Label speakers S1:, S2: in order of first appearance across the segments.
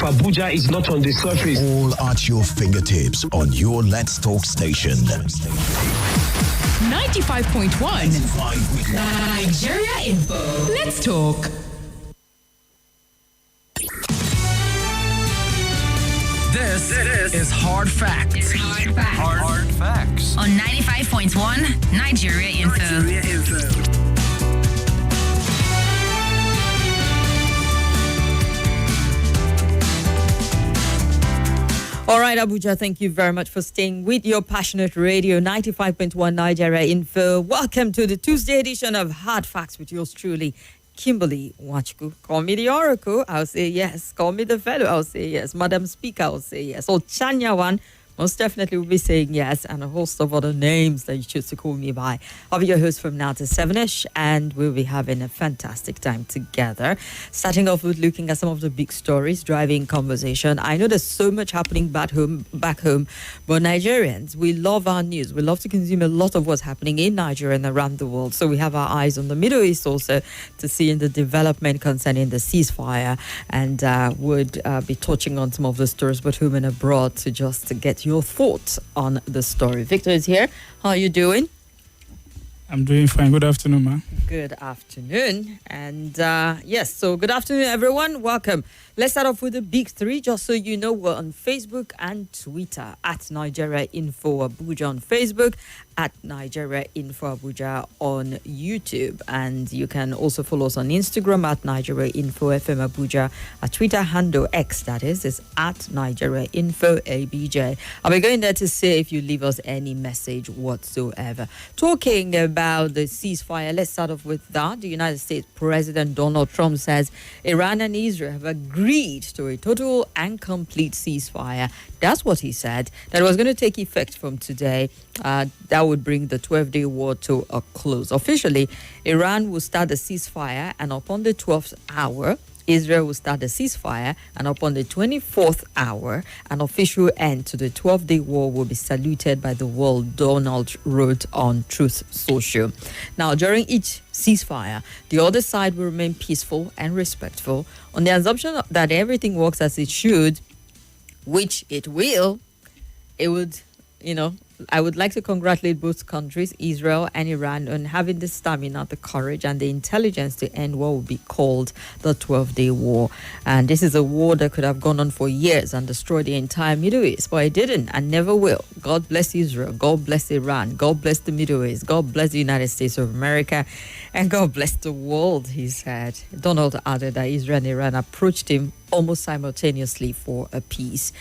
S1: Abuja is not on the surface.
S2: All at your fingertips on your Let's Talk station.
S3: 95.1 Nigeria Info. Let's talk.
S4: This is Hard Facts.
S3: Hard Facts. On 95.1 Nigeria Info.
S5: All right, Abuja, thank you very much for staying with your passionate radio, 95.1 Nigeria Info. Welcome to the Tuesday edition of Hard Facts with yours truly, Kimberly Wachku. Call me the Oracle, I'll say yes. Call me the fellow, I'll say yes. Madam Speaker, I'll say yes. Or Chanyawan, most definitely will be saying yes, and a host of other names that you choose to call me by. I'll be your host from now to 7ish, and we'll be having a fantastic time together. Starting off with looking at some of the big stories driving conversation. I know there's so much happening back home, but Nigerians, we love our news. We love to consume a lot of what's happening in Nigeria and around the world. So we have our eyes on the Middle East also to see in the development concerning the ceasefire, and would be touching on some of the stories both home and abroad to just to get your thoughts on the story. Victor is here. How are you doing?
S6: I'm doing fine. Good afternoon, ma.
S5: Good afternoon. And yes, so good afternoon, everyone. Welcome. Let's start off with the big three. Just so you know, we're on Facebook and Twitter at Nigeria Info Abuja on Facebook, at Nigeria Info Abuja on YouTube. And you can also follow us on Instagram at Nigeria Info FM Abuja. Our Twitter handle, X that is at Nigeria Info ABJ. I'll be going there to see if you leave us any message whatsoever. Talking about the ceasefire, let's start off with that. The United States President Donald Trump says Iran and Israel have agreed to a total and complete ceasefire. That's what he said. That was going to take effect from today. That would bring the 12-day war to a close. Officially, Iran will start the ceasefire, and upon the 12th hour, Israel will start the ceasefire, and upon the 24th hour, an official end to the 12-day war will be saluted by the world, Donald wrote on Truth Social. Now, during each ceasefire, the other side will remain peaceful and respectful. On the assumption that everything works as it should, which it will, it would, I would like to congratulate both countries, Israel and Iran, on having the stamina, the courage, and the intelligence to end what would be called the 12-day war. And this is a war that could have gone on for years and destroyed the entire Middle East, but it didn't and never will. God bless Israel. God bless Iran. God bless the Middle East. God bless the United States of America. And God bless the world, he said. Donald added that Israel and Iran approached him almost simultaneously for a peace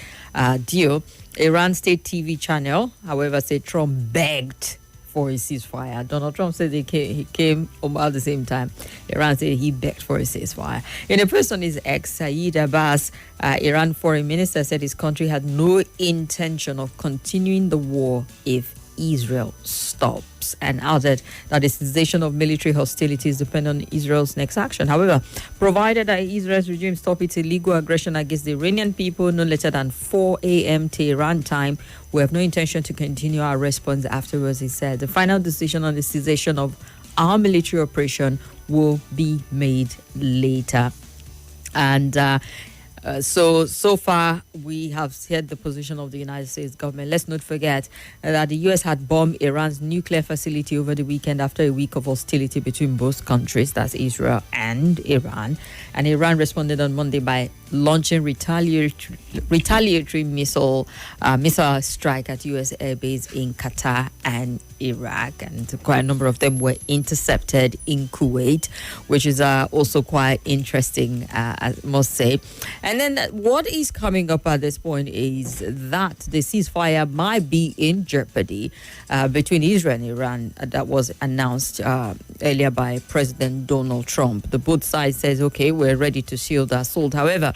S5: deal. Iran state TV channel, however, said Trump begged for a ceasefire. Donald Trump said he came about the same time. Iran said he begged for a ceasefire. In a post on his ex, Saeed Abbas, Iran foreign minister, said his country had no intention of continuing the war if Israel stops, and added that the cessation of military hostilities depend on Israel's next action. However, provided that Israel's regime stop its illegal aggression against the Iranian people no later than 4 a.m. Tehran time, we have no intention to continue our response afterwards, he said. The final decision on the cessation of our military operation will be made later. And so far, we have heard the position of the United States government. Let's not forget that the U.S. had bombed Iran's nuclear facility over the weekend after a week of hostility between both countries, that's Israel and Iran. And Iran responded on Monday by launching retaliatory missile strike at U.S. airbase in Qatar and Iraq, and quite a number of them were intercepted in Kuwait, which is also quite interesting, I must say. And then what is coming up at this point is that the ceasefire might be in jeopardy between Israel and Iran that was announced earlier by President Donald Trump. The both sides says, okay, we're ready to shield our assault. However,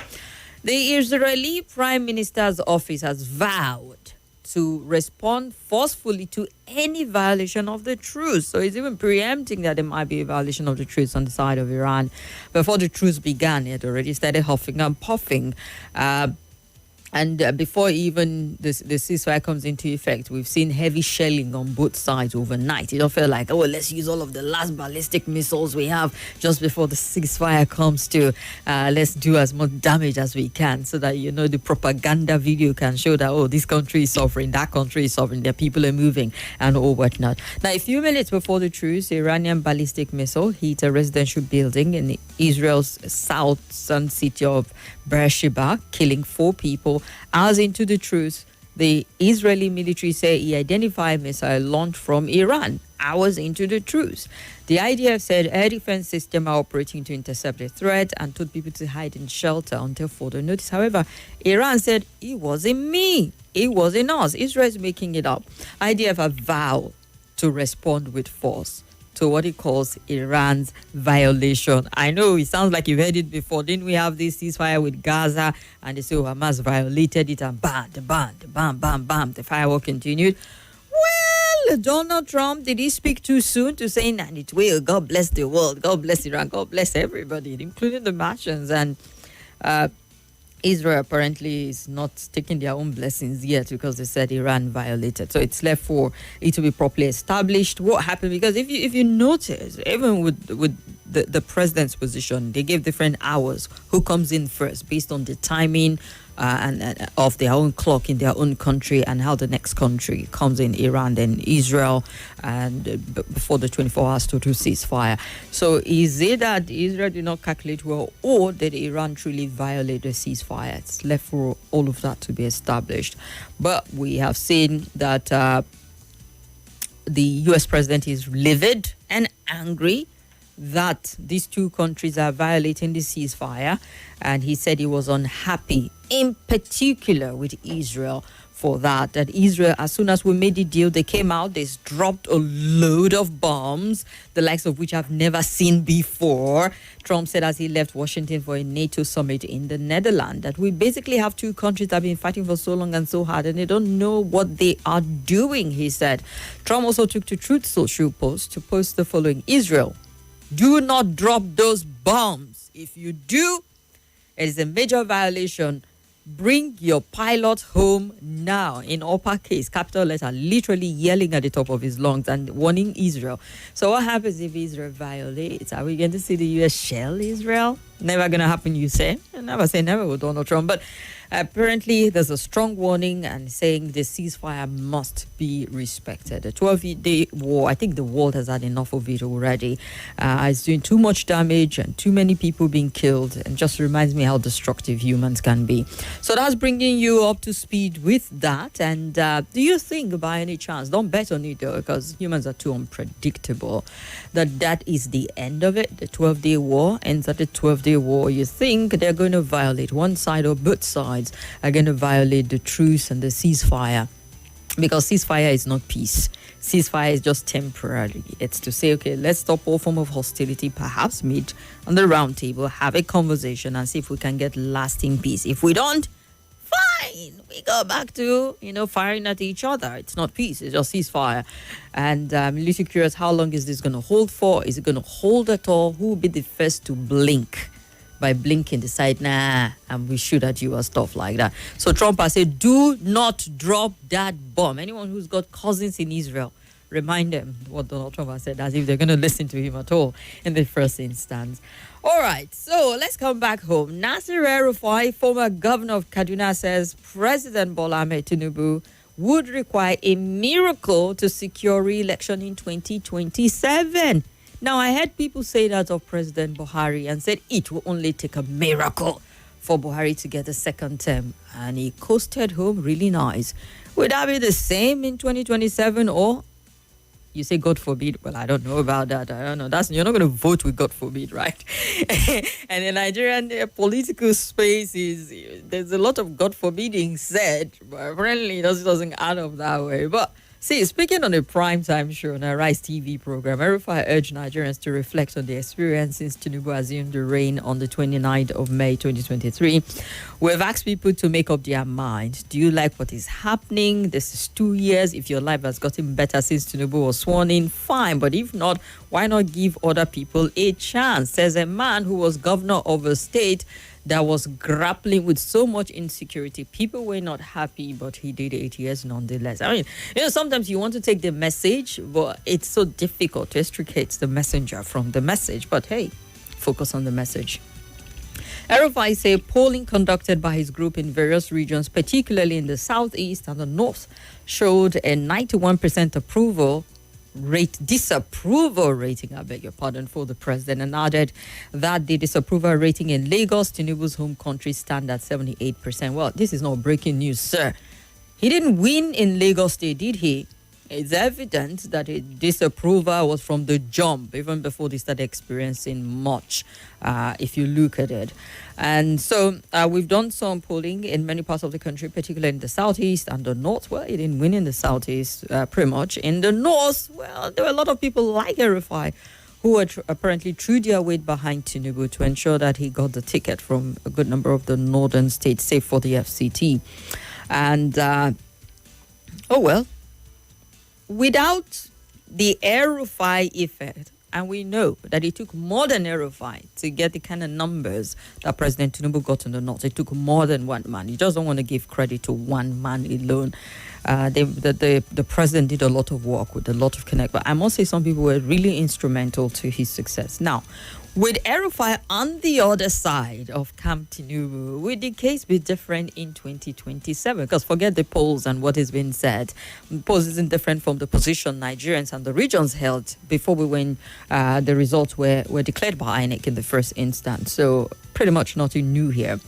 S5: the Israeli Prime Minister's office has vowed to respond forcefully to any violation of the truce. So it's even preempting that there might be a violation of the truce on the side of Iran. Before the truce began, it already started huffing and puffing. And before even the ceasefire comes into effect, we've seen heavy shelling on both sides overnight. It don't feel like, oh, let's use all of the last ballistic missiles we have just before the ceasefire comes to. Let's do as much damage as we can so that, the propaganda video can show that, oh, this country is suffering, that country is suffering, their people are moving and all whatnot. Now, a few minutes before the truce, Iranian ballistic missile hit a residential building in Israel's southern city of Beersheba, killing 4 people. Hours into the truce, the Israeli military say he identified a missile launched from Iran. Hours into the truce, the IDF said air defense systems are operating to intercept the threat and told people to hide in shelter until further notice. However, Iran said it wasn't me, it wasn't us. Israel is making it up. IDF have vowed to respond with force to what it calls Iran's violation. I know it sounds like you've heard it before. Didn't we have this ceasefire with Gaza? And they say, Hamas violated it and bam, the firework continued. Well, Donald Trump, did he speak too soon to saying, and it will, God bless the world, God bless Iran, God bless everybody, including the Martians. And Israel apparently is not taking their own blessings yet because they said Iran violated. So it's left for it to be properly established. What happened? Because if you notice, even with the president's position, they gave different hours who comes in first based on the timing and of their own clock in their own country and how the next country comes in, Iran, then Israel, and before the 24 hours total ceasefire. So is it that Israel did not calculate well, or did Iran truly violate the ceasefire? It's left for all of that to be established. But we have seen that the U.S. president is livid and angry that these two countries are violating the ceasefire, and he said he was unhappy in particular with Israel for that Israel, as soon as we made the deal, they came out, they dropped a load of bombs, the likes of which I've never seen before. Trump said as he left Washington for a NATO summit in the Netherlands that we basically have two countries that have been fighting for so long and so hard and they don't know what they are doing, he said. Trump also took to Truth Social Post to post the following: Israel, do not drop those bombs. If you do, it is a major violation. Bring your pilot home now, in uppercase, capital letter, literally yelling at the top of his lungs and warning Israel. So what happens if Israel violates? Are we going to see the U.S. shell Israel? Never going to happen, you say? I never say never with Donald Trump. But apparently there's a strong warning and saying the ceasefire must be respected. The 12-day war, I think the world has had enough of it already. It's doing too much damage and too many people being killed, and just reminds me how destructive humans can be. So that's bringing you up to speed with that. And do you think by any chance, don't bet on it though, because humans are too unpredictable, that is the end of it? The 12-day war ends at the 12-day war. You think they're going to violate one side or both sides are going to violate the truce and the ceasefire, because ceasefire is not peace. Ceasefire is just temporary. It's to say, okay, let's stop all form of hostility, perhaps meet on the round table, have a conversation and see if we can get lasting peace. If we don't, fine, we go back to, firing at each other. It's not peace, it's just ceasefire. And I'm a little curious, how long is this going to hold for? Is it going to hold at all? Who will be the first to blink? By blinking, decide, nah, and we shoot at you or stuff like that. So Trump has said, do not drop that bomb. Anyone who's got cousins in Israel, remind them what Donald Trump has said, as if they're going to listen to him at all in the first instance. All right, so let's come back home. Nasir El-Rufai, former governor of Kaduna, says President Bola Ahmed Tinubu would require a miracle to secure re-election in 2027. Now, I heard people say that of President Buhari and said it will only take a miracle for Buhari to get a second term. And he coasted home really nice. Would that be the same in 2027? Or you say, God forbid? Well, I don't know about that. I don't know. You're not going to vote with God forbid, right? And the Nigerian political space there's a lot of God forbidding said, but apparently it doesn't add up that way. But see, speaking on a primetime show on a Rise TV program, El-Rufai urged Nigerians to reflect on their experience since Tinubu assumed the reign on the 29th of May 2023. We've asked people to make up their mind. Do you like what is happening? This is 2 years. If your life has gotten better since Tinubu was sworn in, fine. But if not, why not give other people a chance? Says a man who was governor of a state that was grappling with so much insecurity. People were not happy, but he did 8 years nonetheless. I mean, sometimes you want to take the message, but it's so difficult to extricate the messenger from the message. But hey, focus on the message. Erufai say polling conducted by his group in various regions, particularly in the southeast and the north, showed a 91% disapproval rating, I beg your pardon, for the president, and added that the disapproval rating in Lagos, Tinubu's home country, stand at 78%. Well, this is not breaking news, sir. He didn't win in Lagos State, did he? It's evident that a disapproval was from the jump, even before they started experiencing much, if you look at it. And so we've done some polling in many parts of the country, particularly in the southeast and the north. Well, he didn't win in the southeast, pretty much. In the north, well, there were a lot of people like Erufai who were apparently threw their weight behind Tinubu to ensure that he got the ticket from a good number of the northern states, save for the FCT. And, without the Erufai effect, and we know that it took more than Erufai to get the kind of numbers that President Tinubu got in the north. It took more than one man. You just don't want to give credit to one man alone. The president did a lot of work with a lot of connect, but I must say some people were really instrumental to his success. Now, with Erufai on the other side of Camp Tinubu, will the case be different in 2027? Because forget the polls and what has been said. The polls isn't different from the position Nigerians and the regions held before the results were declared by INEC in the first instance. So pretty much nothing new here.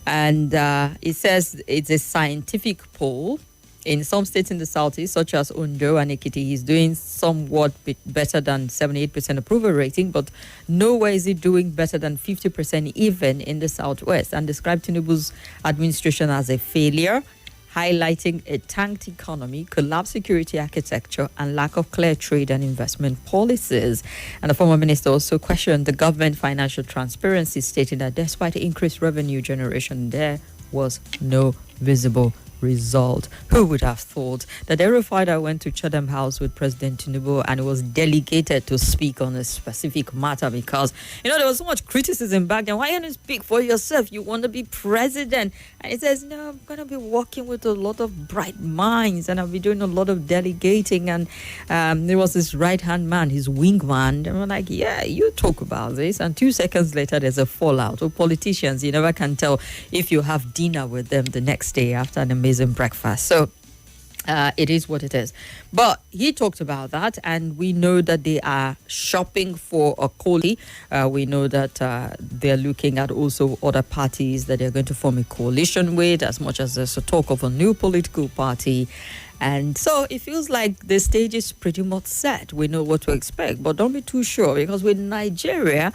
S5: And it says it's a scientific poll. In some states in the southeast, such as Ondo and Ekiti, he's doing somewhat better than 78% approval rating, but nowhere is he doing better than 50% even in the southwest, and described Tinubu's administration as a failure, highlighting a tanked economy, collapsed security architecture, and lack of clear trade and investment policies. And the former minister also questioned the government financial transparency, stating that despite increased revenue generation, there was no visible result. Who would have thought that Erufai went to Chatham House with President Tinubu and was delegated to speak on a specific matter because, there was so much criticism back then. Why don't you speak for yourself? You want to be president. And he says, no, I'm going to be working with a lot of bright minds and I'll be doing a lot of delegating. And there was this right-hand man, his wingman. And we're like, yeah, you talk about this. And 2 seconds later, there's a fallout. With politicians, you never can tell if you have dinner with them the next day after an amazing breakfast. So it is what it is. But he talked about that, and we know that they are shopping for a coalition. We know that they're looking at also other parties that they're going to form a coalition with, as much as there's a talk of a new political party. And so it feels like the stage is pretty much set. We know what to expect, but don't be too sure, because with Nigeria,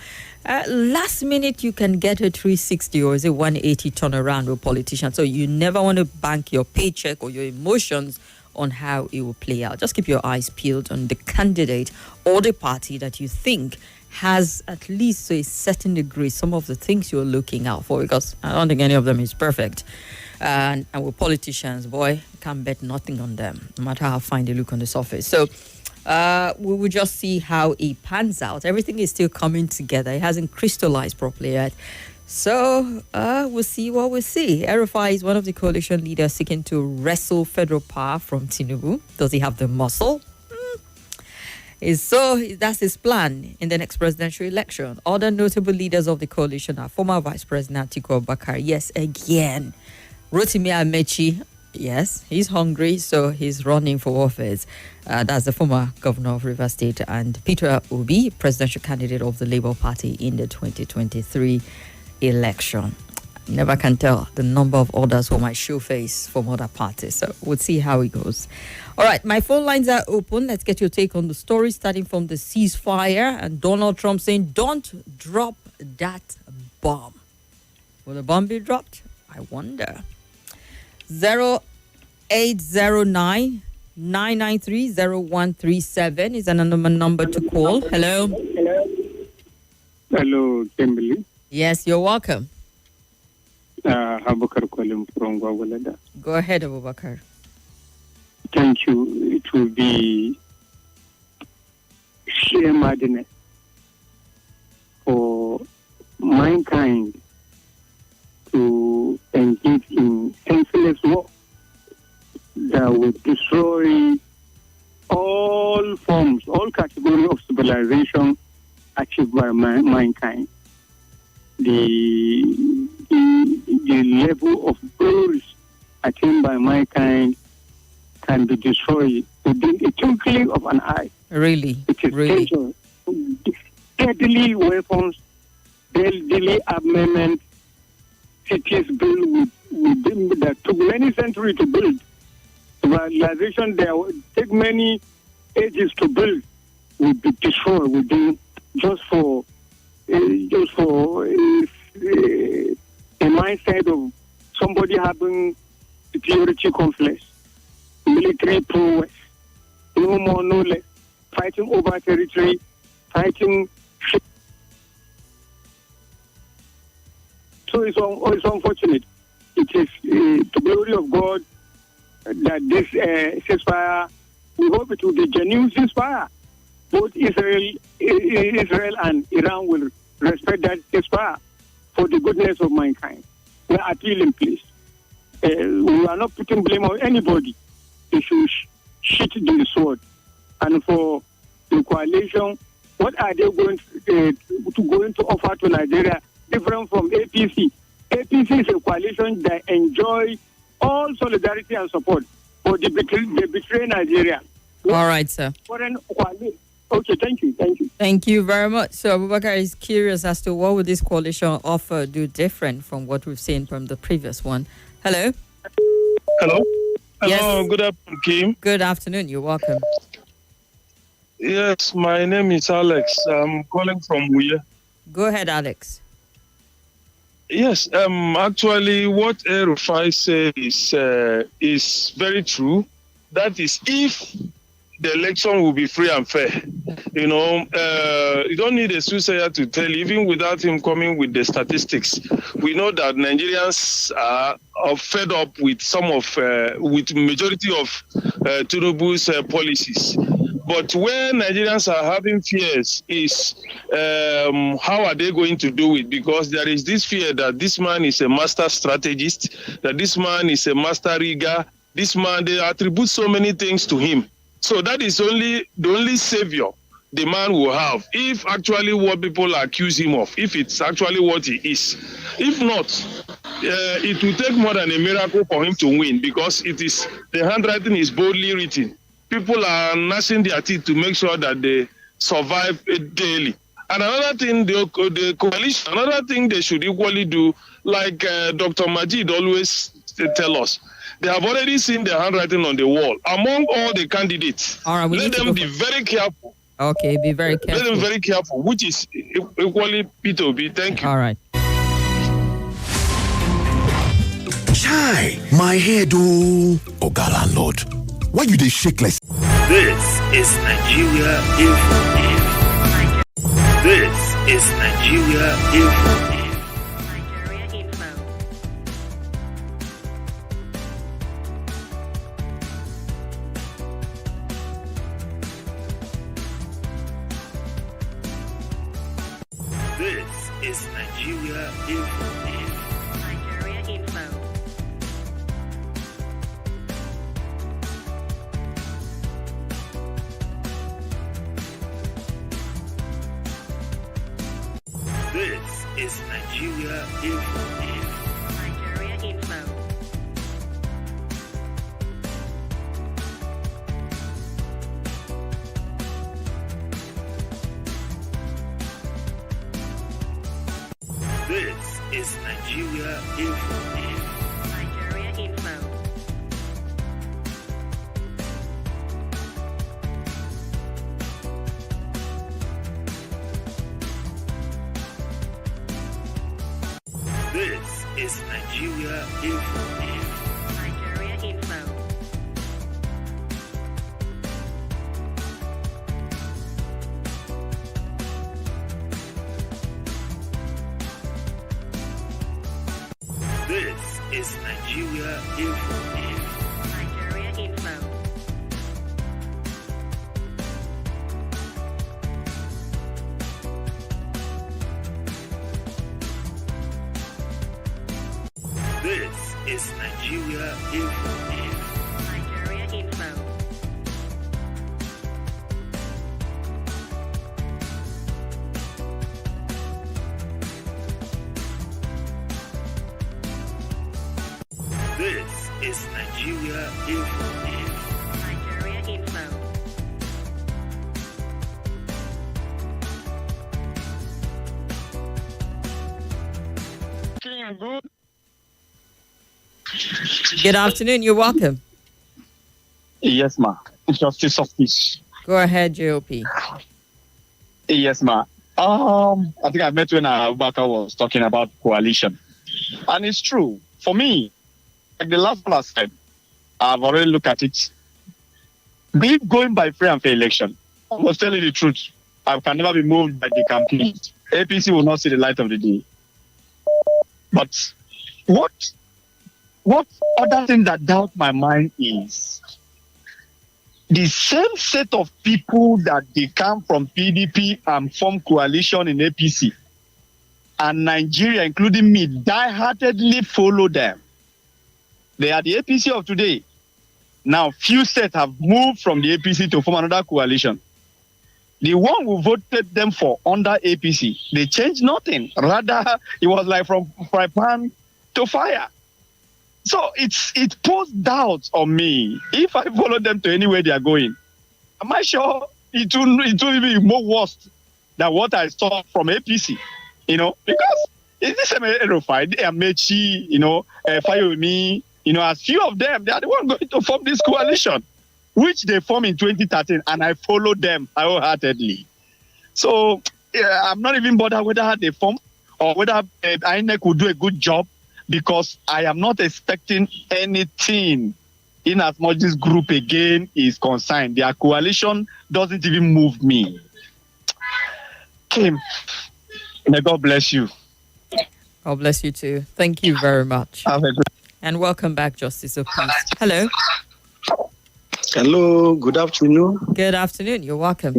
S5: last minute you can get a 360 or is it 180 turnaround with politicians. So you never want to bank your paycheck or your emotions on how it will play out. Just keep your eyes peeled on the candidate or the party that you think has at least to a certain degree some of the things you're looking out for, because I don't think any of them is perfect. And with politicians, boy, can't bet nothing on them, no matter how fine they look on the surface. So we will just see how it pans out. Everything is still coming together. It hasn't crystallized properly yet. So we'll see what we see. Erufai is one of the coalition leaders seeking to wrestle federal power from Tinubu. Does he have the muscle? So that's his plan in the next presidential election. Other notable leaders of the coalition are former Vice President Atiku Abubakar. Yes, again. Rotimi Amechi, yes, he's hungry, so he's running for office. That's the former governor of Rivers State. And Peter Obi, presidential candidate of the Labour Party in the 2023 election. Never can tell the number of others who might show face from other parties. So we'll see how it goes. All right, my phone lines are open. Let's get your take on the story, starting from the ceasefire and Donald Trump saying, don't drop that bomb. Will the bomb be dropped? I wonder. 0809 993 0137 is another number to call. Hello.
S7: Hello, Kimberly.
S5: Yes, you're welcome.
S7: Abubakar calling from Gwagwalada.
S5: Go ahead, Abubakar.
S7: Thank you. It will be sheer madness for mankind to engage in senseless war that will destroy all forms, all categories of civilization achieved by mankind. The level of glory attained by mankind can be destroyed within a twinkling of an eye.
S5: Really?
S7: It is dangerous. Deadly weapons, deadly armament, cities built that took many centuries to build. Civilization that take many ages to build will be destroyed within just for a mindset of somebody having security complex, military prowess, no more, no less, fighting over territory, fighting. So it's unfortunate. It is the glory of God that this ceasefire, we hope it will be genuine ceasefire. Both Israel and Iran will respect that ceasefire for the goodness of mankind. We are appealing, please. We are not putting blame on anybody. They should sheath the sword. And for the coalition, what are they going to offer to Nigeria different from APC? APC is a coalition that enjoy all solidarity and support, but they betray Nigeria.
S5: All right, sir.
S7: Foreign coalition. Okay, thank you.
S5: Thank you very much. So Abubakar is curious as to what would this coalition offer do different from what we've seen from the previous one. Hello?
S1: Hello?
S5: Yes.
S1: Hello, good afternoon, Kim.
S5: Good afternoon. You're welcome.
S1: Yes, my name is Alex. I'm calling from Wuye.
S5: Go ahead, Alex.
S1: Yes, actually, what Rufai says is very true. That is, if the election will be free and fair, you don't need a soothsayer to tell you, even without him coming with the statistics. We know that Nigerians are fed up with with majority of Tinubu's policies. But where Nigerians are having fears is how are they going to do it? Because there is this fear that this man is a master strategist, that this man is a master rigger. This man, they attribute so many things to him. So that is the only savior the man will have, if actually what people accuse him of, if it's actually what he is. If not, it will take more than a miracle for him to win, because the handwriting is boldly written. People are gnashing their teeth to make sure that they survive daily. And another thing, the coalition, another thing they should equally do, like Dr. Majid always tell us, they have already seen the handwriting on the wall. Among all the candidates,
S5: all right,
S1: let them be very careful.
S5: Okay, be very careful.
S1: Let them be very careful, which is equally P2B. Thank you.
S5: All right.
S2: Chai, my head, oh. Oga landlord, why you dey shake like?
S8: This is Nigeria Info. This is Nigeria Info. This is Nigeria Info. Nigeria Info. This is Nigeria Info. Nigeria Info. This is Nigeria Info. Nigeria Info. This is Nigeria Info. Nigeria Info. This is Nigeria Info. Nigeria Info. Nigeria Info. Nigeria Info. This is Nigeria Info. Nigeria Info.
S5: Good afternoon. You're welcome.
S9: Yes, ma. Justice of Peace.
S5: Go ahead, JOP.
S9: Yes, ma. I think I met when Abubakar was talking about coalition. And it's true. For me, like the last one I said, I've already looked at it. Be it going by free and fair election, I was telling the truth. I can never be moved by the campaign. APC will not see the light of the day. But what other thing that doubt my mind is the same set of people that they come from PDP and form coalition in APC and Nigeria, including me, die-heartedly follow them. They are the APC of today. Now, few sets have moved from the APC to form another coalition. The one who voted them for under APC, they changed nothing. Rather, it was like from fry pan to fire. So it posed doubts on me. If I follow them to anywhere they are going, am I sure it will be more worse than what I saw from APC? Because it's the same Erufai, Amechi, Fayomi, as few of them, they are the ones going to form this coalition, which they formed in 2013, and I followed them wholeheartedly. So I'm not even bothered whether they form or whether INEC will do a good job, because I am not expecting anything in as much this group again is concerned. Their coalition doesn't even move me. Kim, may God bless you.
S5: God bless you too. Thank you very much.
S9: Have a good.
S5: And welcome back, Justice of Peace. Hello.
S10: Hello, good afternoon.
S5: Good afternoon. You're welcome.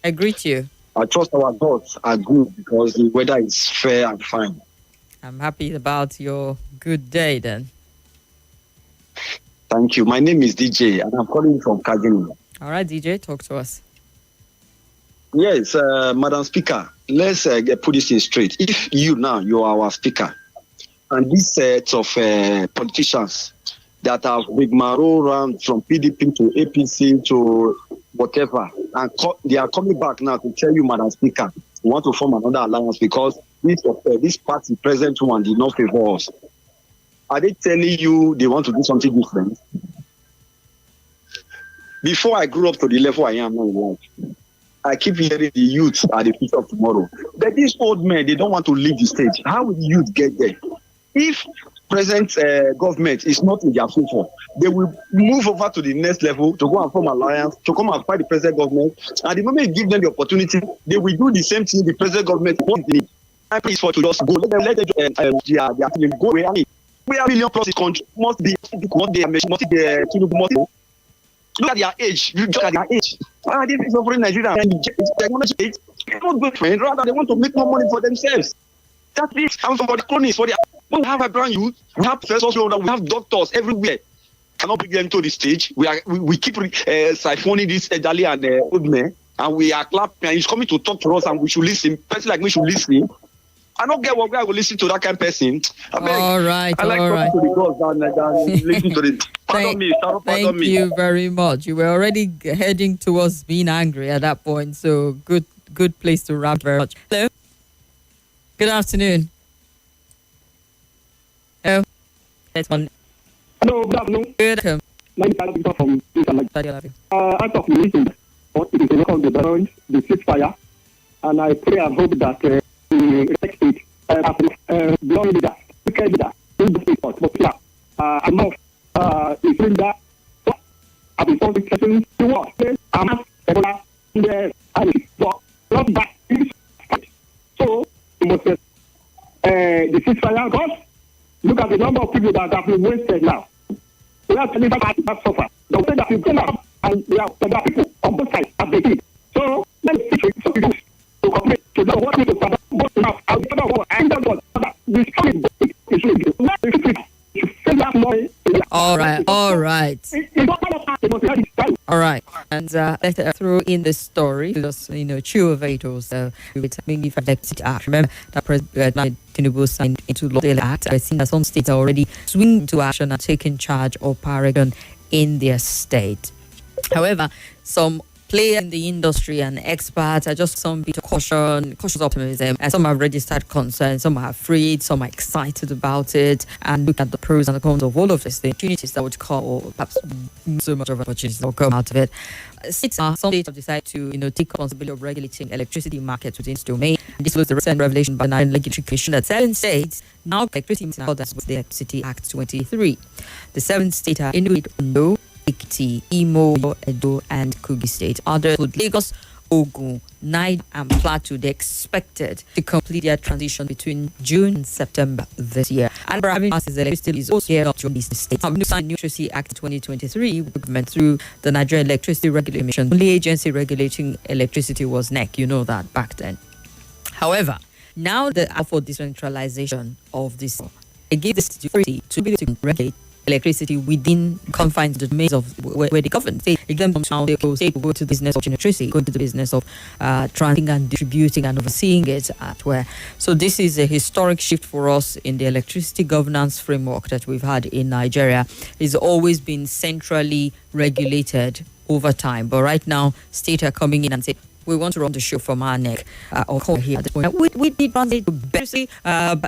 S5: I greet you.
S10: I trust our gods are good because the weather is fair and fine.
S5: I'm happy about your good day then.
S10: Thank you. My name is DJ and I'm calling from Kagini.
S5: All right, DJ, talk to us.
S10: Yes, Madam Speaker, let's put this in straight. If you are our speaker, and this set of politicians that have rigmarole around from PDP to APC to whatever, and they are coming back now to tell you, Madam Speaker, we want to form another alliance because this party present one did not favor us. Are they telling you they want to do something different? Before I grew up to the level I am now in life, I keep hearing the youth are the future of tomorrow. But these old men, they don't want to leave the stage. How will the youth get there? If present government is not in their favor, they will move over to the next level to go and form alliance, to come and fight the present government. And the moment you give them the opportunity, they will do the same thing the present government wants. I please for to just go. Let them go away. We are million plus country must be what they must be look at their age. You look at their age. Why are they suffering Nigeria? They're not good friends. Rather, they want to make more money for themselves. That's it. And for the cronies, when we have a brand youth, we have professors, we have doctors everywhere. Cannot bring them to the stage. We keep siphoning this elderly and old men, and we are clapping. And he's coming to talk to us, and we should listen. Person like me should listen. I don't get what I will listen to that kind of person.
S5: All right.
S10: I like talking to the girls than listen to the. Pardon me.
S5: Thank you very much. You were already heading towards being angry at that point, so good place to wrap very much. Hello. Good afternoon. Hello. That's one.
S7: Hello, good afternoon.
S5: Good afternoon.
S7: From out of the meeting, it is a record of the ceasefire, and I pray and hope that the next week, long leader, wicked leader, in the state, but enough is in that. I've been told the question to what? I'm not in the but not back. So, you must the ceasefire, because look at the number of people that have been wasted now. We have to live back that suffer. They'll say that you came up and there are people on both sides as they did. So let's see some people to complete to know what we do both enough. I'll get out and that's what the story is really good. Not the
S5: All right. And let's throw in the story, just chew of it also. Maybe if I remember that President Tinubu signed into law the act. I've seen that some states are already swinging into action and taking charge of power regulation in their state. However, some players in the industry and experts are just some bit of cautious optimism, and some have registered concern, some are afraid, some are excited about it, and look at the pros and the cons of all of this, the opportunities that would come, or perhaps so much of opportunities that will come out of it. Some states have decided to take responsibility of regulating electricity markets within its domain. This was the recent revelation by the Nigerian Regulatory Commission that 7 states now electricity in accordance with the Electricity Act 23. The 7 states are Enugu, Ondo, Ekiti, Imo, Edo, and Kogi State. Others with Lagos, Ogun, Niger, and Plateau, they're expected to complete their transition between June and September this year. And having masses electricity is also here not to these states. New signed Electricity Act 2023, government through the Nigerian Electricity Regulatory Commission. Only agency regulating electricity was NEC. You know that back then. However, now the for decentralization of this, it gives the authority to be able to regulate electricity within confines of the domains of where they govern. Say, examples now, they will go to the business of electricity, go to the business of transmitting and distributing and overseeing it at where. So this is a historic shift for us in the electricity governance framework that we've had in Nigeria. It's always been centrally regulated over time, but right now, states are coming in and say, we want to run the show from our neck or call here at this point. We need to better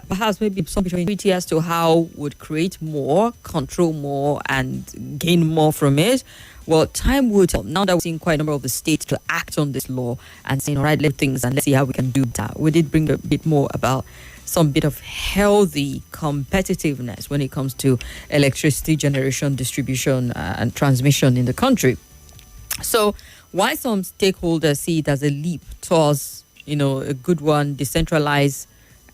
S5: perhaps maybe some between as to how would create more, control more, and gain more from it. Well, time will tell. Now that we're seeing quite a number of the states to act on this law and saying, all right, let's things and let's see how we can do that. We did bring a bit more about some bit of healthy competitiveness when it comes to electricity generation, distribution, and transmission in the country. So, why some stakeholders see it as a leap towards, a good one, decentralize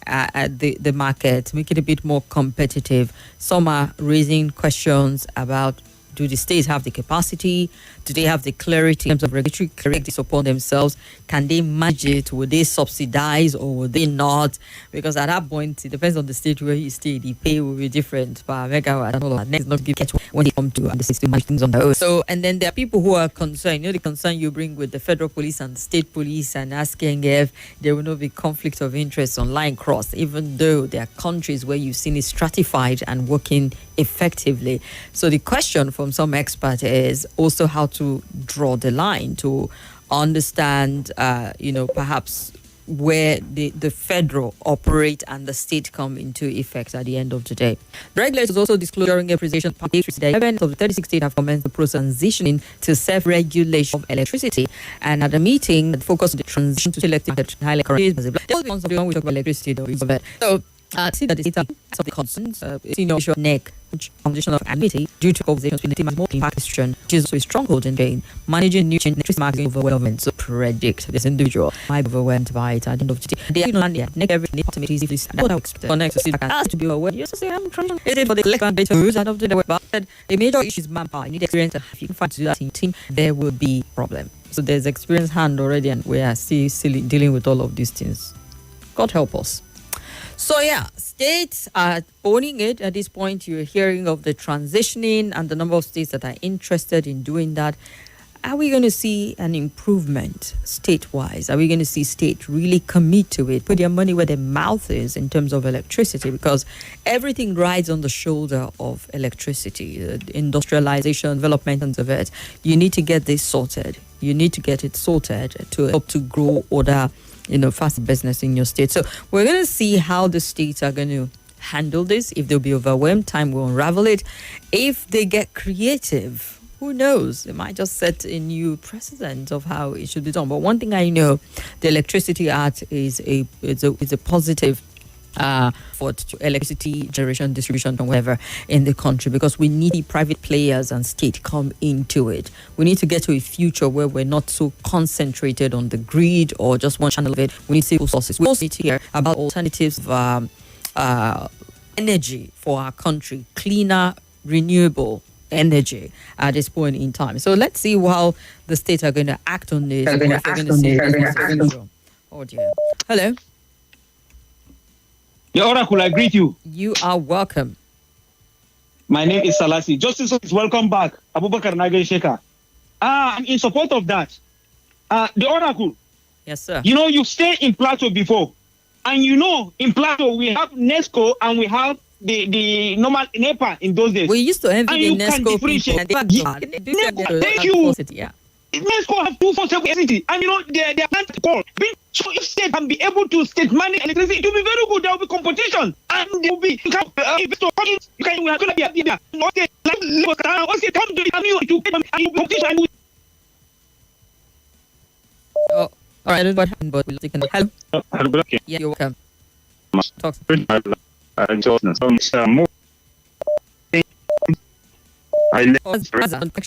S5: the market, make it a bit more competitive. Some are raising questions about, do the states have the capacity? Do they have the clarity in terms of regulatory clarity upon themselves? Can they manage it? Will they subsidize or will they not? Because at that point, it depends on the state where you stay. The pay will be different per megawatt and all of that. Next, not give catch when they come to the states to manage things on their own. So, and then there are people who are concerned. The concern you bring with the federal police and the state police and asking if there will not be conflict of interest on line cross, even though there are countries where you've seen it stratified and working effectively. So the question from some experts is also how to draw the line to understand, perhaps where the federal operate and the state come into effect at the end of the day. The regulators also disclosed during a presentation today, 11 of the 36 states have commenced the process transitioning to self-regulation of electricity. And at the meeting, the focus on the transition to selective highly current. The one we talk about electricity, though. So, see that the state of the concerns, NEC, foundation of activity due to conversations with the team as more impact question, which is also a stronghold in gain. Managing new electricity market overwhelming, so predict this individual might be overwhelmed by it at the end of the day. They are land here, next every department is this and what I expect. Connect to see that has to be aware. Yes, I say I'm trying. It is for the collective data use and of the web. But the major issue is manpower. You need experience. If you can find to do that in team, there will be problem. So there's experience hand already, and we are still dealing with all of these things. God help us. So yeah, states are owning it at this point. You're hearing of the transitioning and the number of states that are interested in doing that. Are we going to see an improvement state-wise? Are we going to see states really commit to it, put their money where their mouth is in terms of electricity? Because everything rides on the shoulder of electricity, industrialization, development of it. You need to get this sorted. You need to get it sorted to help to grow other fast business in your state. So we're going to see how the states are going to handle this. If they'll be overwhelmed, time will unravel it. If they get creative, who knows? It might just set a new precedent of how it should be done. But one thing I know, the Electricity Act is a positive for electricity generation, distribution, and whatever in the country, because we need private players and state come into it. We need to get to a future where we're not so concentrated on the grid or just one channel of it. We need stable sources. We also need to hear about alternatives of energy for our country, cleaner, renewable energy at this point in time. So let's see how the states are going to act on this. Oh dear. Hello.
S11: The Oracle, I greet you.
S5: You are welcome.
S11: My name is Salasi. Justice is welcome back. Abubakar Nagai Sheka. I'm in support of that. The Oracle.
S5: Yes, sir.
S11: You know, you stay in Plateau before. And you know, in Plateau, we have NESCO and we have the normal NEPA in those days.
S5: We used to envy
S11: and
S5: the
S11: you can
S5: NESCO
S11: differentiate.
S5: people.
S11: Thank you.
S5: Yeah.
S11: NESCO have 247 electricity. And you know, they are not called. So if state can be able to state manage electricity, it will be very good. There will be competition. And there will be, you can, we are going to be there. Okay, like, okay, come to the competition.
S5: Oh, all right. I don't know what happened, but we'll take it. Hello.
S12: Hello. Okay.
S5: Yeah, you're welcome. Talk. I'm sure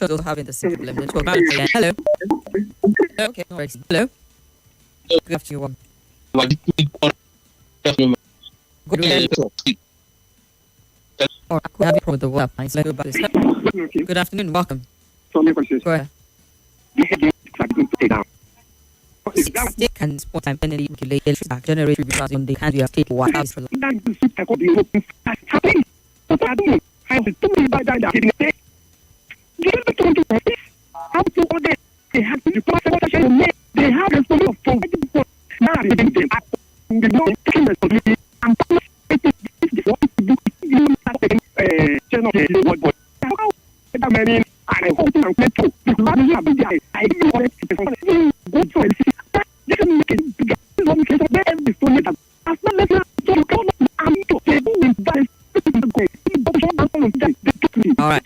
S5: they'll have the same problem. Hello. Okay. All right. Hello. Good afternoon. Good or I could have a problem with the WhatsApp line. So let's go back to this. Good afternoon. Welcome. Go ahead. State can spot and penalty regulate electric generate because on the hand you have state water. All right.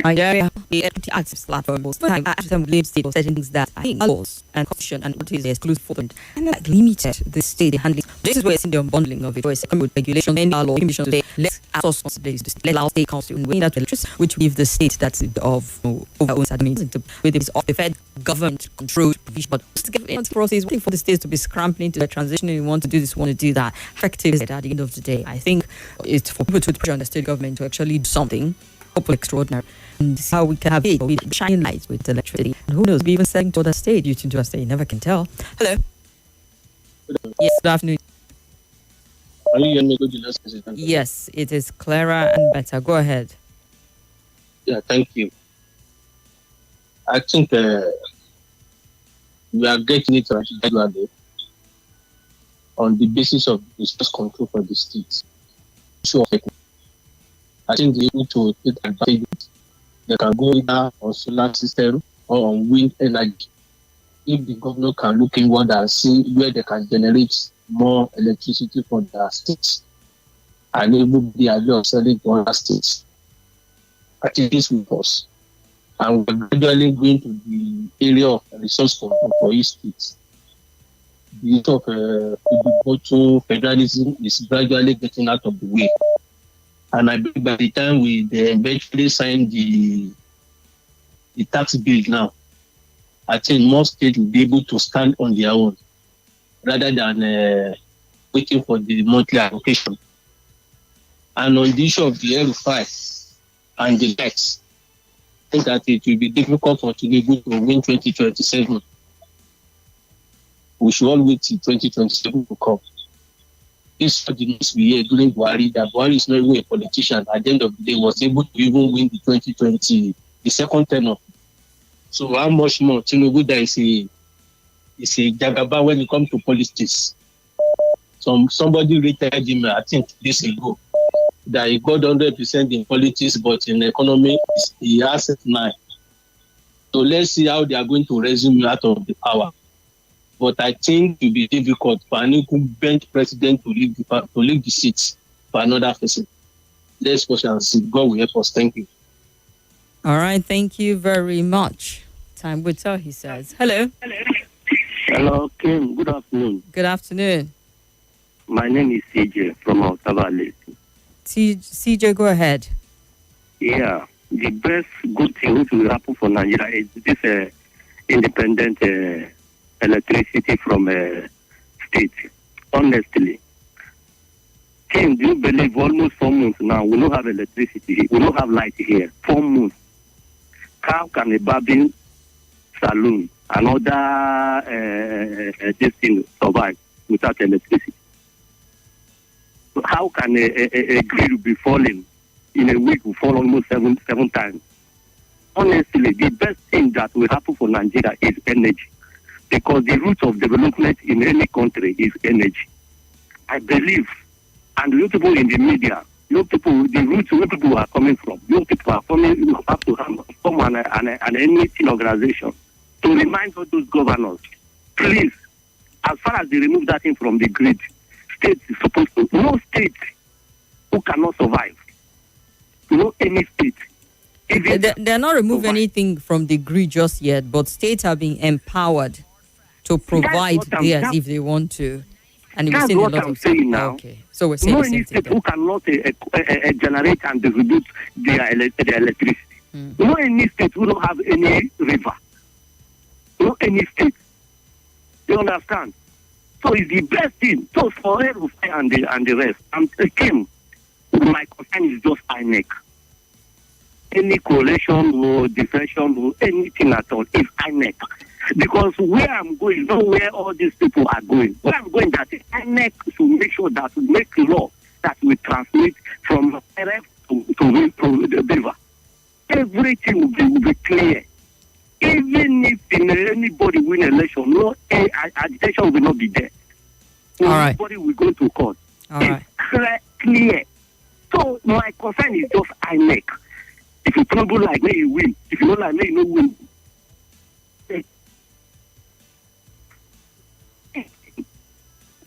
S5: Nigeria, the active platform was some believe state settings that I think laws and constitution and what is exclusive for them and like limited the state handling. This is where it's in the unbundling of it, where it's coming with regulation and law commission to say let's outsource responsibilities to let our state council in that electricity, which give the state that's of over own administration with this of the Fed government controlled provision. But to get into the process, waiting for the states to be scrambling to the transition and we want to do this, want to do that. Effective at the end of the day. I think it's for people to pressure on the state government to actually do something. Hopefully extraordinary, and see how we can have it with shining lights with electricity. And who knows, be even selling to other state, you to other state, you never can tell. Hello. Yes, good afternoon.
S12: Are you hearing me good, last president?
S5: Yes, it is clearer and better. Go ahead.
S12: Yeah, thank you. I think we are getting it gradually on the basis of resource control for the states. Sure. I think they need to take advantage. They can go either on solar system or on wind energy. If the governor can look inward and see where they can generate more electricity for their states and able to be able to sell it to other states, I think this will pause. And we're gradually going to the area of resource control for each state. The issue of federalism is gradually getting out of the way. And I believe by the time they eventually sign the tax bill now, I think most states will be able to stand on their own rather than waiting for the monthly allocation. And on the issue of the L5 and the tax, I think that it will be difficult for Tinubu to win 2027. We should all wait till 2027 to come. This for the news we hear during Buhari, that Buhari is not even a politician. At the end of the day, was able to even win the 2020, the second term. So how much more Tinubu that is a jagaba when it comes to politics? Somebody rated him, I think, this ago, that he got 100% in politics, but in economy, he has 9. So let's see how they are going to resume out of the power. But I think it will be difficult for an incumbent president to leave the seat for another person. Let's watch and see. God will help us. Thank you.
S5: All right. Thank you very much. Time will tell, he says. Hello.
S13: Hello, Kim. Good afternoon.
S5: Good afternoon.
S13: My name is CJ from Otavale.
S5: CJ, go ahead.
S13: Yeah. The best good thing which will happen for Nigeria is this independent electricity from state. Honestly, Kim, do you believe almost 4 months now we don't have electricity, we don't have light here? 4 months. How can a barbing saloon and other this thing survive without electricity? How can a grill be falling in a week will fall almost seven times. Honestly, the best thing that will happen for Nigeria is energy, because the root of development in any country is energy. I believe, and young people in the media, young people, the roots where people are coming from, young people are coming, you have to form an anything organization to remind all those governors, please, as far as they remove that thing from the grid, states is supposed to, no state who cannot survive, no any state.
S5: They're not removing anything from the grid just yet, but states are being empowered to provide theirs if they want to. And we're seeing a lot of
S13: saying now.
S5: Okay, so we're saying
S13: no
S5: the same
S13: any
S5: thing.
S13: state who cannot generate and distribute their electricity. No any state who don't have any river. No any state. You understand? So it's the best thing. So for everything and the rest. And again, my concern is just INEC. Any coalition or defection or anything at all is INEC. Because where I'm going, not where all these people are going. Where I'm going, that INEC should make sure that we make law that we transmit from RF to the river. Everything will be clear. Even if anybody win election, no agitation will not be there. Nobody will go to court. It's clear. So my concern is just INEC. If you trouble like me, you win. If you don't like me, you don't win.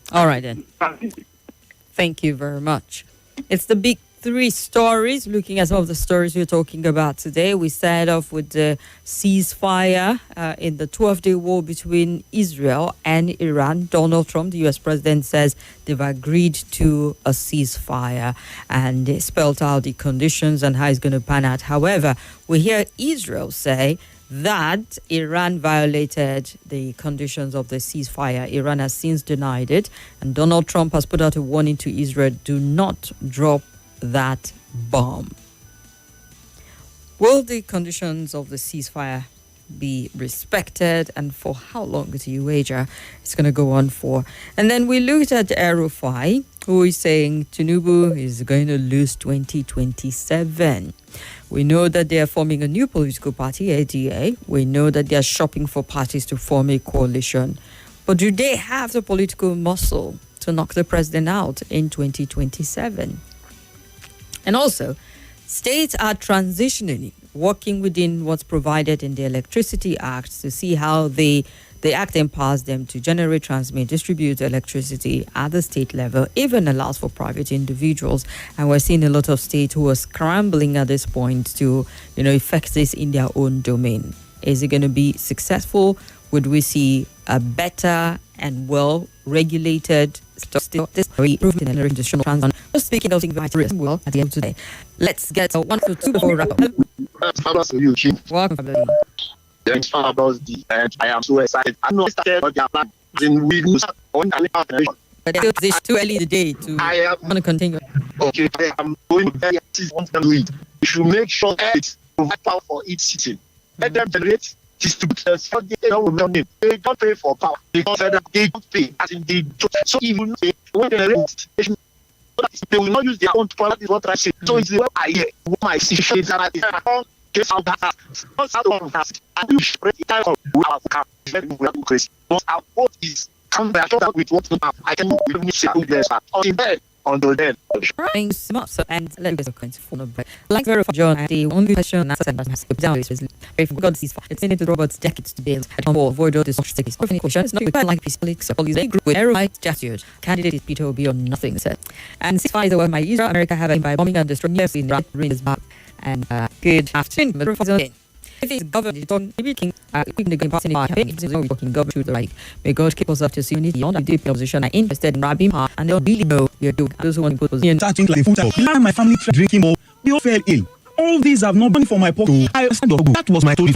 S5: All right, then. Thank you very much. It's the big three stories. Looking at some of the stories we're talking about today, we started off with the ceasefire in the 12-day war between Israel and Iran. Donald Trump, the U.S. president, says they've agreed to a ceasefire, and they spelled out the conditions and how it's going to pan out. However, we hear Israel say that Iran violated the conditions of the ceasefire. Iran has since denied it, and Donald Trump has put out a warning to Israel: do not drop that bomb. Will the conditions of the ceasefire be respected, and for how long do you wager it's going to go on for? And then we looked at El-Rufai, who is saying Tinubu is going to lose 2027. We know that they are forming a new political party, ADA. We know that they are shopping for parties to form a coalition. But do they have the political muscle to knock the president out in 2027? And also, states are transitioning, working within what's provided in the Electricity Act to see how the Act empowers them to generate, transmit, distribute electricity at the state level, even allows for private individuals. And we're seeing a lot of states who are scrambling at this point to, effect this in their own domain. Is it going to be successful? Would we see a better and well-regulated still this improvement in energy traditional transition? Just speaking of things well at the end of today. Let's get 1 to 2 before we wrap up. Welcome, Kimberly.
S9: Thanks for about the I am so excited. I know what they are planning. We lose on the
S5: but it's too early in the day to want to continue.
S9: Okay, I am going to very want to do it. We should make sure that it's provide power for each city. Let them generate distributors. They don't pay for power because they don't pay as in they don't. So if you pay when they generate, they will not use their own power. That is what I say. So it's the way I hear. What my situation is that just out that not out of that. And you spread it out of our crazy. But our vote is come back with what I can do. We don't need to do this until then.
S5: Thanks so much. And let me go to phone number. Like verify John, the only question that down is very God sees it's in the Robert's decades to build and avoid all this obstacles. Any question is not like peaceful police a group with aerospace gestures. Candidate is Peter Obi on nothing said. And ceasefire the world my Israel America having by bombing and destroying US in Iran's back. And good afternoon. If it's government, maybe king, we can go past any campaign. It's not working government to the right. May God keep us up to unity on the deep opposition are interested in robbing her, and they don't really know you're doing. Those who want to put position.
S14: Starting like food talk. My family tried drinking more. We all fell ill. All these have not been for my pocket. I understand. That was my story.